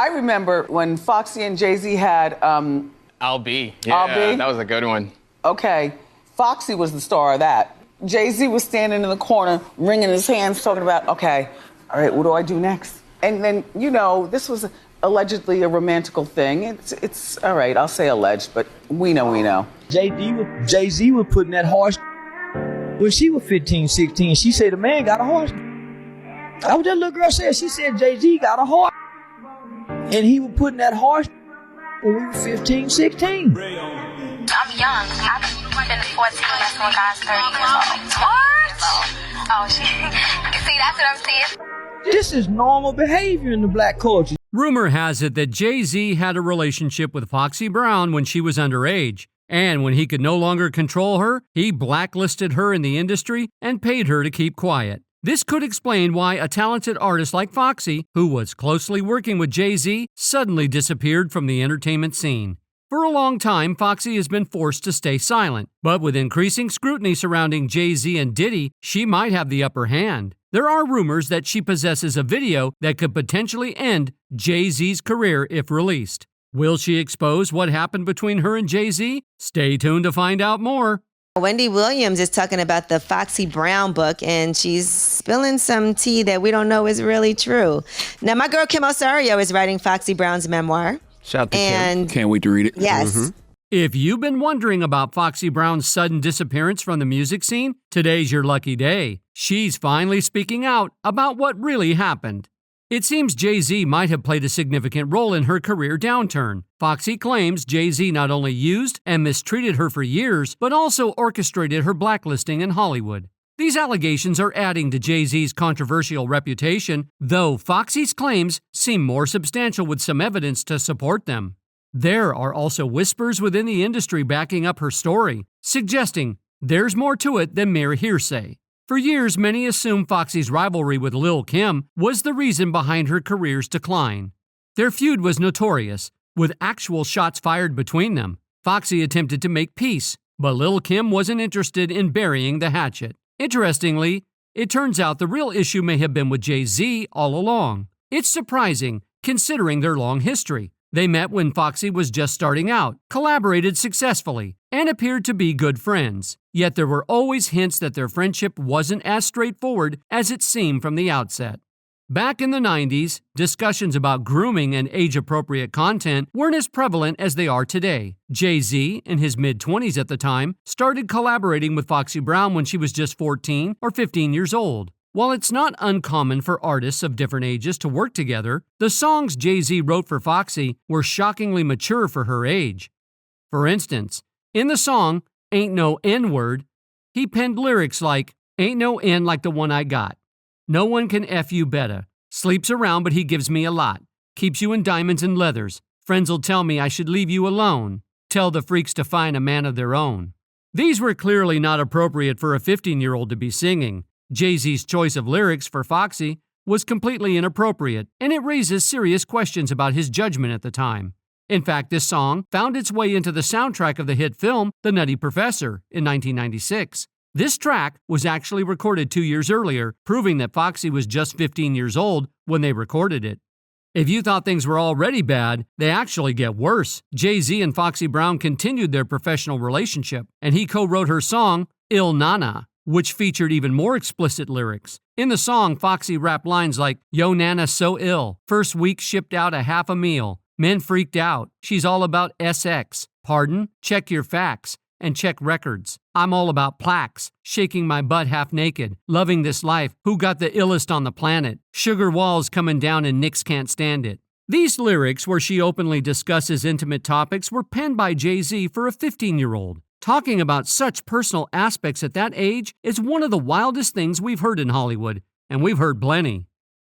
I remember when Foxy and Jay-Z had I'll Be. Yeah, I'll Be? That was a good one. Okay, Foxy was the star of that. Jay-Z was standing in the corner, wringing his hands, talking about, okay, all right, what do I do next? And then, you know, this was allegedly a romantical thing. It's all right, I'll say alleged, but we know. Jay-Z was putting that horse. When she was 15, 16, she said the man got a horse. That was that little girl said. She said Jay-Z got a horse. And he was putting that horse when we were 15, 16. I'm young. I've been 14. That's when God's 30 years old. What? Oh, shit. See, that's what I'm saying. This is normal behavior in the black culture. Rumor has it that Jay-Z had a relationship with Foxy Brown when she was underage. And when he could no longer control her, he blacklisted her in the industry and paid her to keep quiet. This could explain why a talented artist like Foxy, who was closely working with Jay-Z, suddenly disappeared from the entertainment scene. For a long time, Foxy has been forced to stay silent, but with increasing scrutiny surrounding Jay-Z and Diddy, she might have the upper hand. There are rumors that she possesses a video that could potentially end Jay-Z's career if released. Will she expose what happened between her and Jay-Z? Stay tuned to find out more. Wendy Williams is talking about the Foxy Brown book, and she's spilling some tea that we don't know is really true. Now, my girl Kim Osorio is writing Foxy Brown's memoir. Shout out to and Kim. Can't wait to read it. Yes. If you've been wondering about Foxy Brown's sudden disappearance from the music scene, today's your lucky day. She's finally speaking out about what really happened. It seems Jay-Z might have played a significant role in her career downturn. Foxy claims Jay-Z not only used and mistreated her for years, but also orchestrated her blacklisting in Hollywood. These allegations are adding to Jay-Z's controversial reputation, though Foxy's claims seem more substantial with some evidence to support them. There are also whispers within the industry backing up her story, suggesting there's more to it than mere hearsay. For years, many assumed Foxy's rivalry with Lil' Kim was the reason behind her career's decline. Their feud was notorious, with actual shots fired between them. Foxy attempted to make peace, but Lil' Kim wasn't interested in burying the hatchet. Interestingly, it turns out the real issue may have been with Jay-Z all along. It's surprising, considering their long history. They met when Foxy was just starting out, collaborated successfully, and appeared to be good friends. Yet there were always hints that their friendship wasn't as straightforward as it seemed from the outset. Back in the 90s, discussions about grooming and age-appropriate content weren't as prevalent as they are today. Jay-Z, in his mid-20s at the time, started collaborating with Foxy Brown when she was just 14 or 15 years old. While it's not uncommon for artists of different ages to work together, the songs Jay-Z wrote for Foxy were shockingly mature for her age. For instance, in the song Ain't No N-Word, he penned lyrics like, "Ain't no N like the one I got. No one can F you better. Sleeps around but he gives me a lot. Keeps you in diamonds and leathers. Friends'll tell me I should leave you alone. Tell the freaks to find a man of their own." These were clearly not appropriate for a 15-year-old to be singing. Jay-Z's choice of lyrics for Foxy was completely inappropriate, and it raises serious questions about his judgment at the time. In fact, this song found its way into the soundtrack of the hit film The Nutty Professor in 1996. This track was actually recorded 2 years earlier, proving that Foxy was just 15 years old when they recorded it. If you thought things were already bad, they actually get worse. Jay-Z and Foxy Brown continued their professional relationship, and he co-wrote her song, Il Nana, which featured even more explicit lyrics. In the song, Foxy rapped lines like, "Yo Nana so ill, first week shipped out a half a meal, men freaked out, she's all about SX, pardon, check your facts, and check records. I'm all about plaques, shaking my butt half naked, loving this life, who got the illest on the planet, sugar walls coming down and Knicks can't stand it." These lyrics, where she openly discusses intimate topics, were penned by Jay-Z for a 15-year-old. Talking about such personal aspects at that age is one of the wildest things we've heard in Hollywood, and we've heard plenty.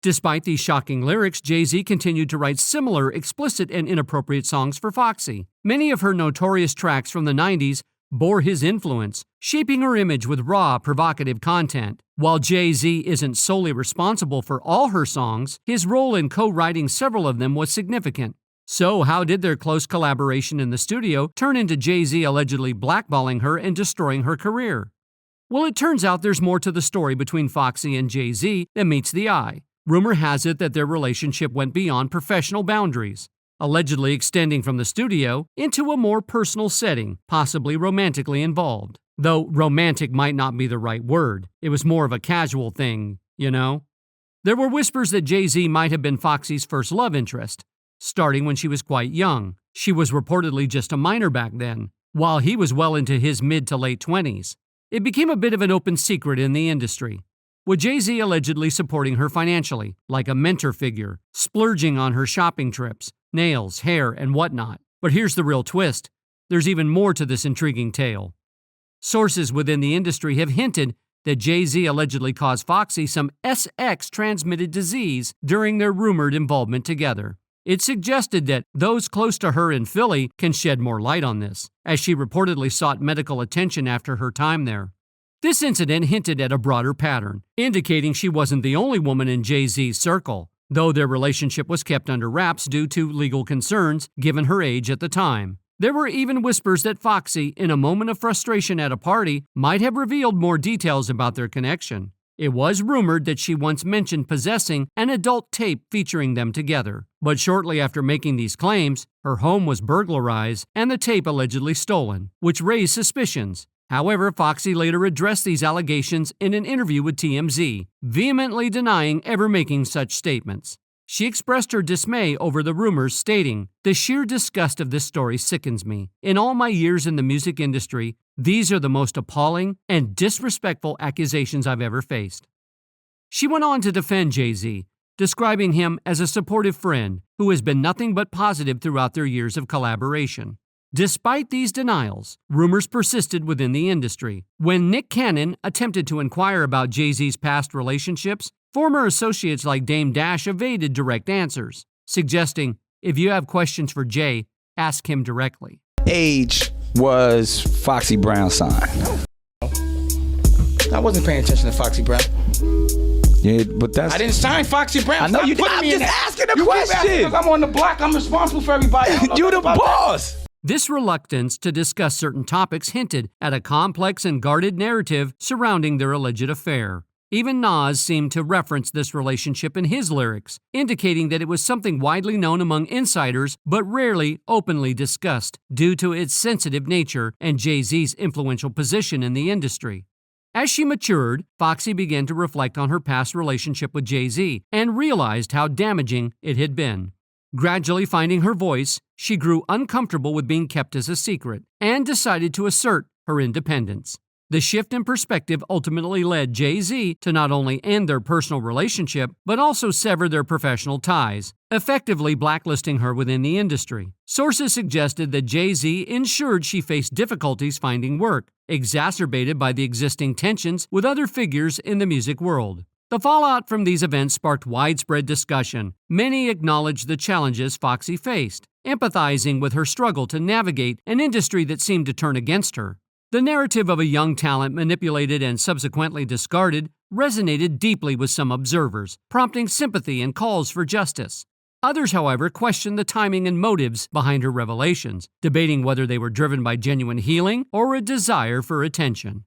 Despite these shocking lyrics, Jay-Z continued to write similar explicit and inappropriate songs for Foxy. Many of her notorious tracks from the 90s bore his influence, shaping her image with raw, provocative content. While Jay-Z isn't solely responsible for all her songs, his role in co-writing several of them was significant. So how did their close collaboration in the studio turn into Jay-Z allegedly blackballing her and destroying her career? Well, it turns out there's more to the story between Foxy and Jay-Z than meets the eye. Rumor has it that their relationship went beyond professional boundaries, allegedly extending from the studio into a more personal setting, possibly romantically involved. Though romantic might not be the right word, it was more of a casual thing, you know? There were whispers that Jay-Z might have been Foxy's first love interest, starting when she was quite young. She was reportedly just a minor back then, while he was well into his mid to late 20s. It became a bit of an open secret in the industry, with Jay-Z allegedly supporting her financially, like a mentor figure, splurging on her shopping trips, nails, hair, and whatnot. But here's the real twist. There's even more to this intriguing tale. Sources within the industry have hinted that Jay-Z allegedly caused Foxy some SX-transmitted disease during their rumored involvement together. It suggested that those close to her in Philly can shed more light on this, as she reportedly sought medical attention after her time there. This incident hinted at a broader pattern, indicating she wasn't the only woman in Jay-Z's circle, though their relationship was kept under wraps due to legal concerns given her age at the time. There were even whispers that Foxy, in a moment of frustration at a party, might have revealed more details about their connection. It was rumored that she once mentioned possessing an adult tape featuring them together. But shortly after making these claims, her home was burglarized and the tape allegedly stolen, which raised suspicions. However, Foxy later addressed these allegations in an interview with TMZ, vehemently denying ever making such statements. She expressed her dismay over the rumors, stating, "The sheer disgust of this story sickens me. In all my years in the music industry, these are the most appalling and disrespectful accusations I've ever faced." She went on to defend Jay-Z, describing him as a supportive friend who has been nothing but positive throughout their years of collaboration. Despite these denials, rumors persisted within the industry. When Nick Cannon attempted to inquire about Jay-Z's past relationships, former associates like Dame Dash evaded direct answers, suggesting, if you have questions for Jay, ask him directly. Age was Foxy Brown's sign. I wasn't paying attention to Foxy Brown. Yeah, but that's... I didn't sign Foxy Brown. I know Stop you did. putting I'm me in just that. asking a You keep question. asking because I'm on the block. I'm responsible for everybody. You the boss. This reluctance to discuss certain topics hinted at a complex and guarded narrative surrounding their alleged affair. Even Nas seemed to reference this relationship in his lyrics, indicating that it was something widely known among insiders but rarely openly discussed due to its sensitive nature and Jay-Z's influential position in the industry. As she matured, Foxy began to reflect on her past relationship with Jay-Z and realized how damaging it had been. Gradually finding her voice, she grew uncomfortable with being kept as a secret and decided to assert her independence. The shift in perspective ultimately led Jay-Z to not only end their personal relationship, but also sever their professional ties, effectively blacklisting her within the industry. Sources suggested that Jay-Z ensured she faced difficulties finding work, exacerbated by the existing tensions with other figures in the music world. The fallout from these events sparked widespread discussion. Many acknowledged the challenges Foxy faced, empathizing with her struggle to navigate an industry that seemed to turn against her. The narrative of a young talent manipulated and subsequently discarded resonated deeply with some observers, prompting sympathy and calls for justice. Others, however, questioned the timing and motives behind her revelations, debating whether they were driven by genuine healing or a desire for attention.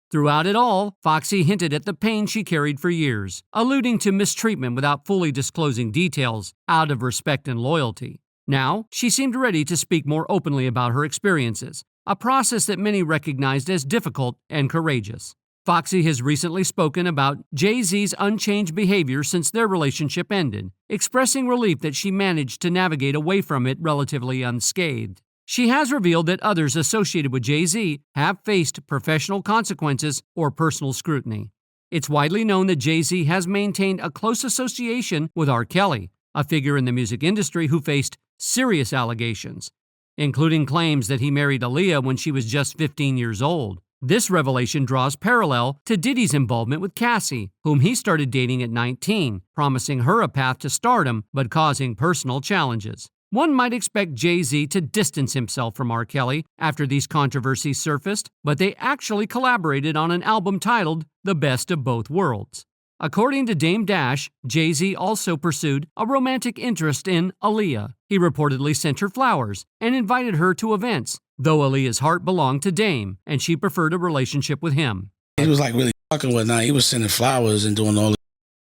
Throughout it all, Foxy hinted at the pain she carried for years, alluding to mistreatment without fully disclosing details, out of respect and loyalty. Now, she seemed ready to speak more openly about her experiences, a process that many recognized as difficult and courageous. Foxy has recently spoken about Jay-Z's unchanged behavior since their relationship ended, expressing relief that she managed to navigate away from it relatively unscathed. She has revealed that others associated with Jay-Z have faced professional consequences or personal scrutiny. It's widely known that Jay-Z has maintained a close association with R. Kelly, a figure in the music industry who faced serious allegations, including claims that he married Aaliyah when she was just 15 years old. This revelation draws parallel to Diddy's involvement with Cassie, whom he started dating at 19, promising her a path to stardom but causing personal challenges. One might expect Jay-Z to distance himself from R. Kelly after these controversies surfaced, but they actually collaborated on an album titled The Best of Both Worlds. According to Dame Dash, Jay-Z also pursued a romantic interest in Aaliyah. He reportedly sent her flowers and invited her to events, though Aaliyah's heart belonged to Dame, and she preferred a relationship with him. He was like really fucking whatnot. He was sending flowers and doing all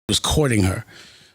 was courting her.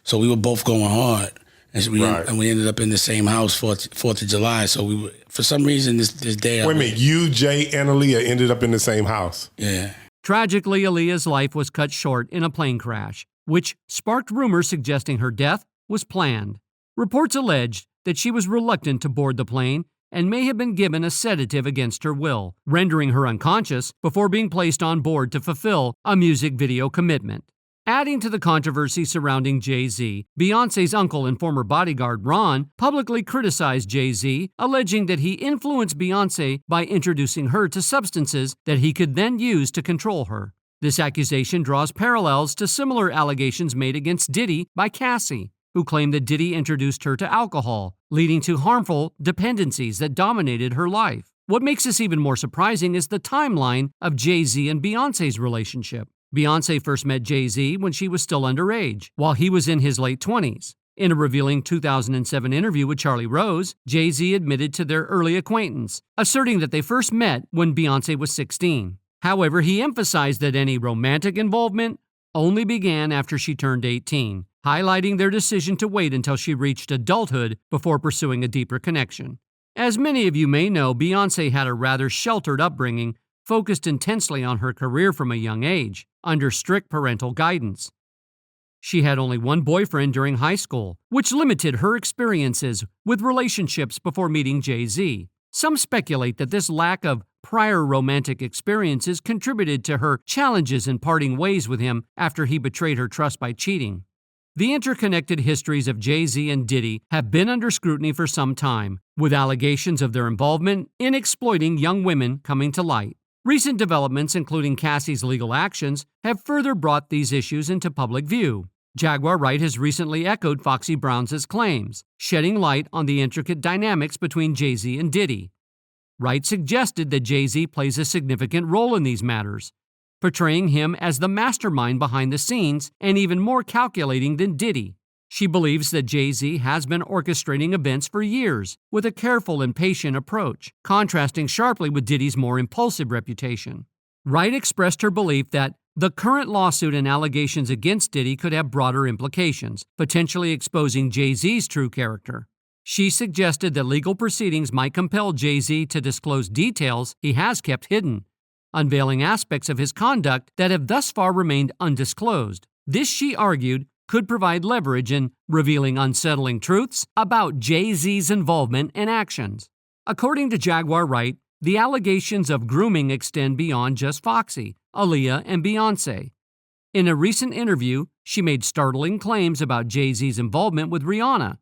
So we were both going hard. And we ended up in the same house, 4th of July. So we were, for some reason, this day. Wait a minute, you, Jay, and Aaliyah ended up in the same house? Yeah. Tragically, Aaliyah's life was cut short in a plane crash, which sparked rumors suggesting her death was planned. Reports alleged that she was reluctant to board the plane and may have been given a sedative against her will, rendering her unconscious before being placed on board to fulfill a music video commitment. Adding to the controversy surrounding Jay-Z, Beyonce's uncle and former bodyguard Ron publicly criticized Jay-Z, alleging that he influenced Beyonce by introducing her to substances that he could then use to control her. This accusation draws parallels to similar allegations made against Diddy by Cassie, who claimed that Diddy introduced her to alcohol, leading to harmful dependencies that dominated her life. What makes this even more surprising is the timeline of Jay-Z and Beyonce's relationship. Beyonce first met Jay-Z when she was still underage, while he was in his late 20s. In a revealing 2007 interview with Charlie Rose, Jay-Z admitted to their early acquaintance, asserting that they first met when Beyonce was 16. However, he emphasized that any romantic involvement only began after she turned 18, highlighting their decision to wait until she reached adulthood before pursuing a deeper connection. As many of you may know, Beyonce had a rather sheltered upbringing, focused intensely on her career from a young age, under strict parental guidance. She had only one boyfriend during high school, which limited her experiences with relationships before meeting Jay-Z. Some speculate that this lack of prior romantic experiences contributed to her challenges in parting ways with him after he betrayed her trust by cheating. The interconnected histories of Jay-Z and Diddy have been under scrutiny for some time, with allegations of their involvement in exploiting young women coming to light. Recent developments, including Cassie's legal actions, have further brought these issues into public view. Jaguar Wright has recently echoed Foxy Brown's claims, shedding light on the intricate dynamics between Jay-Z and Diddy. Wright suggested that Jay-Z plays a significant role in these matters, portraying him as the mastermind behind the scenes and even more calculating than Diddy. She believes that Jay-Z has been orchestrating events for years with a careful and patient approach, contrasting sharply with Diddy's more impulsive reputation. Wright expressed her belief that the current lawsuit and allegations against Diddy could have broader implications, potentially exposing Jay-Z's true character. She suggested that legal proceedings might compel Jay-Z to disclose details he has kept hidden, unveiling aspects of his conduct that have thus far remained undisclosed. This, she argued, could provide leverage in revealing unsettling truths about Jay-Z's involvement and actions. According to Jaguar Wright, the allegations of grooming extend beyond just Foxy, Aaliyah, and Beyonce. In a recent interview, she made startling claims about Jay-Z's involvement with Rihanna.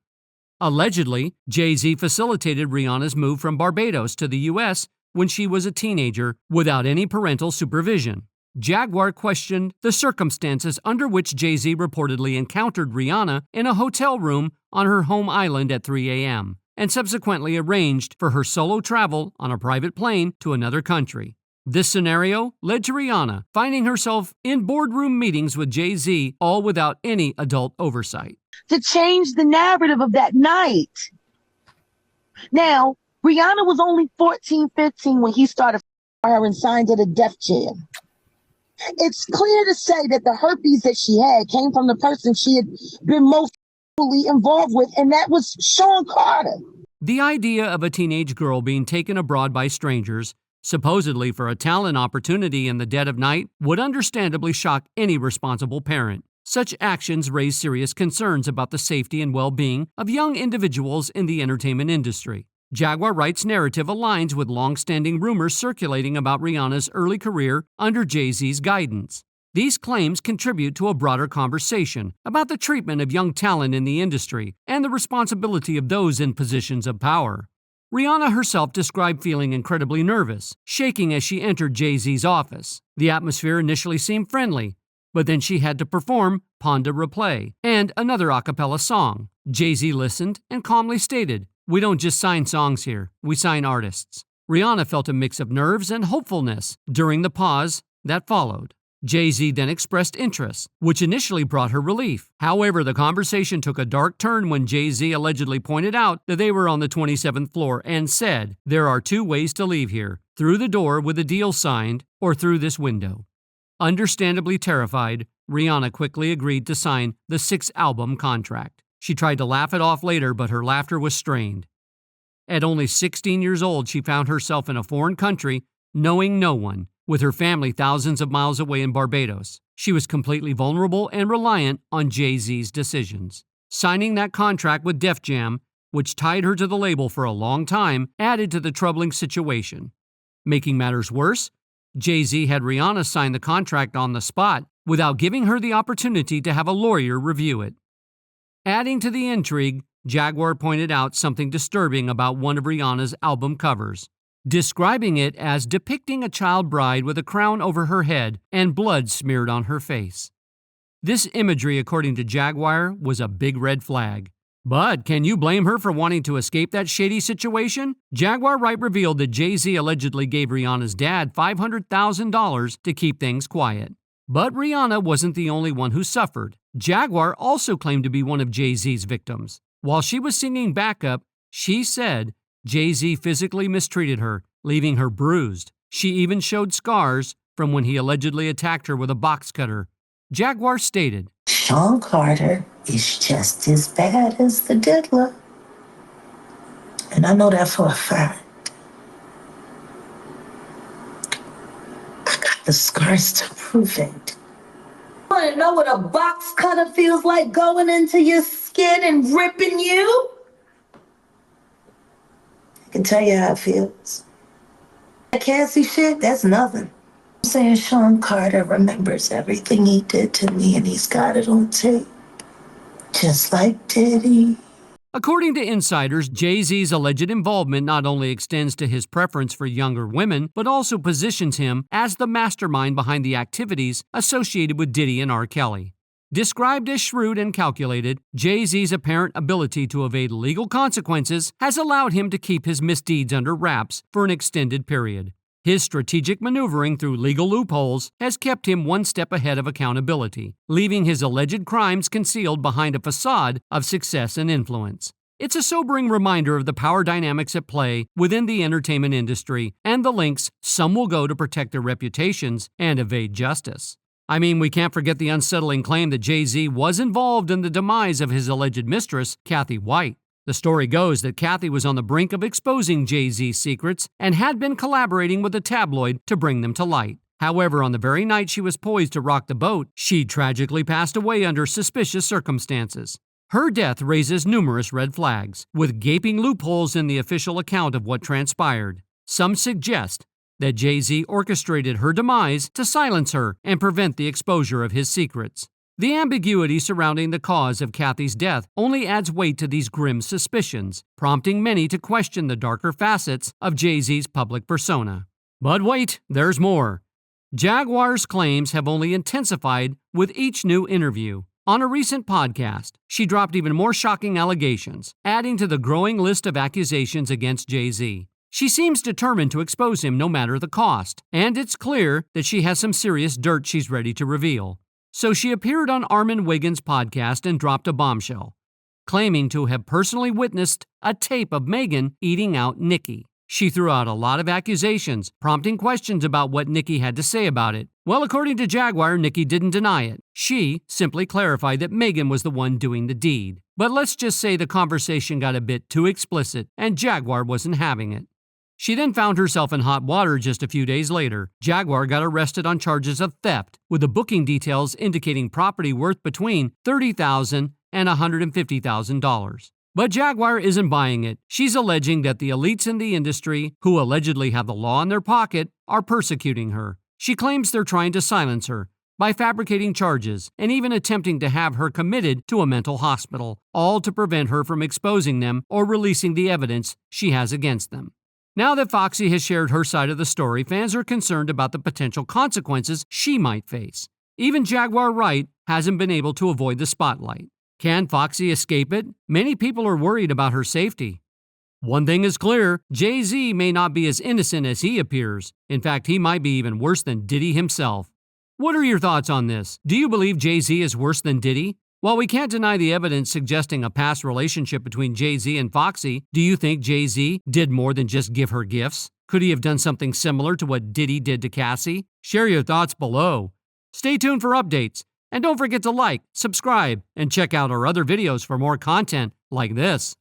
Allegedly, Jay-Z facilitated Rihanna's move from Barbados to the U.S. when she was a teenager without any parental supervision. Jaguar questioned the circumstances under which Jay-Z reportedly encountered Rihanna in a hotel room on her home island at 3 a.m. and subsequently arranged for her solo travel on a private plane to another country. This scenario led to Rihanna finding herself in boardroom meetings with Jay-Z, all without any adult oversight. To change the narrative of that night. Now, Rihanna was only 14, 15 when he started her and signed to the Def Jam. It's clear to say that the herpes that she had came from the person she had been most involved with, and that was Sean Carter. The idea of a teenage girl being taken abroad by strangers, supposedly for a talent opportunity in the dead of night, would understandably shock any responsible parent. Such actions raise serious concerns about the safety and well-being of young individuals in the entertainment industry. Jaguar Wright's narrative aligns with long-standing rumors circulating about Rihanna's early career under Jay-Z's guidance. These claims contribute to a broader conversation about the treatment of young talent in the industry and the responsibility of those in positions of power. Rihanna herself described feeling incredibly nervous, shaking as she entered Jay-Z's office. The atmosphere initially seemed friendly, but then she had to perform Pas de Replay and another a cappella song. Jay-Z listened and calmly stated, "We don't just sign songs here, we sign artists." Rihanna felt a mix of nerves and hopefulness during the pause that followed. Jay-Z then expressed interest, which initially brought her relief. However, the conversation took a dark turn when Jay-Z allegedly pointed out that they were on the 27th floor and said, "There are two ways to leave here, through the door with a deal signed or through this window." Understandably terrified, Rihanna quickly agreed to sign the 6-album contract. She tried to laugh it off later, but her laughter was strained. At only 16 years old, she found herself in a foreign country, knowing no one, with her family thousands of miles away in Barbados. She was completely vulnerable and reliant on Jay-Z's decisions. Signing that contract with Def Jam, which tied her to the label for a long time, added to the troubling situation. Making matters worse, Jay-Z had Rihanna sign the contract on the spot without giving her the opportunity to have a lawyer review it. Adding to the intrigue, Jaguar pointed out something disturbing about one of Rihanna's album covers, describing it as depicting a child bride with a crown over her head and blood smeared on her face. This imagery, according to Jaguar, was a big red flag. But can you blame her for wanting to escape that shady situation? Jaguar Wright revealed that Jay-Z allegedly gave Rihanna's dad $500,000 to keep things quiet. But Rihanna wasn't the only one who suffered. Jaguar also claimed to be one of Jay-Z's victims. While she was singing backup, she said Jay-Z physically mistreated her, leaving her bruised. She even showed scars from when he allegedly attacked her with a box cutter. Jaguar stated, Sean Carter is just as bad as the diddler. And I know that for a fact. I got the scars to prove it. Want to know what a box cutter feels like going into your skin and ripping you? I can tell you how it feels. That Cassie shit, that's nothing. I'm saying Sean Carter remembers everything he did to me and he's got it on tape. Just like Diddy. According to insiders, Jay-Z's alleged involvement not only extends to his preference for younger women, but also positions him as the mastermind behind the activities associated with Diddy and R. Kelly. Described as shrewd and calculated, Jay-Z's apparent ability to evade legal consequences has allowed him to keep his misdeeds under wraps for an extended period. His strategic maneuvering through legal loopholes has kept him one step ahead of accountability, leaving his alleged crimes concealed behind a facade of success and influence. It's a sobering reminder of the power dynamics at play within the entertainment industry and the lengths some will go to protect their reputations and evade justice. I mean, we can't forget the unsettling claim that Jay-Z was involved in the demise of his alleged mistress, Kathy White. The story goes that Kathy was on the brink of exposing Jay-Z's secrets and had been collaborating with a tabloid to bring them to light. However, on the very night she was poised to rock the boat, she tragically passed away under suspicious circumstances. Her death raises numerous red flags, with gaping loopholes in the official account of what transpired. Some suggest that Jay-Z orchestrated her demise to silence her and prevent the exposure of his secrets. The ambiguity surrounding the cause of Kathy's death only adds weight to these grim suspicions, prompting many to question the darker facets of Jay-Z's public persona. But wait, there's more. Jaguar's claims have only intensified with each new interview. On a recent podcast, she dropped even more shocking allegations, adding to the growing list of accusations against Jay-Z. She seems determined to expose him no matter the cost, and it's clear that she has some serious dirt she's ready to reveal. So she appeared on Armin Wiggins' podcast and dropped a bombshell, claiming to have personally witnessed a tape of Megan eating out Nicki. She threw out a lot of accusations, prompting questions about what Nicki had to say about it. Well, according to Jaguar, Nicki didn't deny it. She simply clarified that Megan was the one doing the deed. But let's just say the conversation got a bit too explicit, and Jaguar wasn't having it. She then found herself in hot water just a few days later. Jaguar got arrested on charges of theft, with the booking details indicating property worth between $30,000 and $150,000. But Jaguar isn't buying it. She's alleging that the elites in the industry, who allegedly have the law in their pocket, are persecuting her. She claims they're trying to silence her by fabricating charges and even attempting to have her committed to a mental hospital, all to prevent her from exposing them or releasing the evidence she has against them. Now that Foxy has shared her side of the story, fans are concerned about the potential consequences she might face. Even Jaguar Wright hasn't been able to avoid the spotlight. Can Foxy escape it? Many people are worried about her safety. One thing is clear, Jay-Z may not be as innocent as he appears. In fact, he might be even worse than Diddy himself. What are your thoughts on this? Do you believe Jay-Z is worse than Diddy? While we can't deny the evidence suggesting a past relationship between Jay-Z and Foxy, do you think Jay-Z did more than just give her gifts? Could he have done something similar to what Diddy did to Cassie? Share your thoughts below. Stay tuned for updates. And don't forget to like, subscribe, and check out our other videos for more content like this.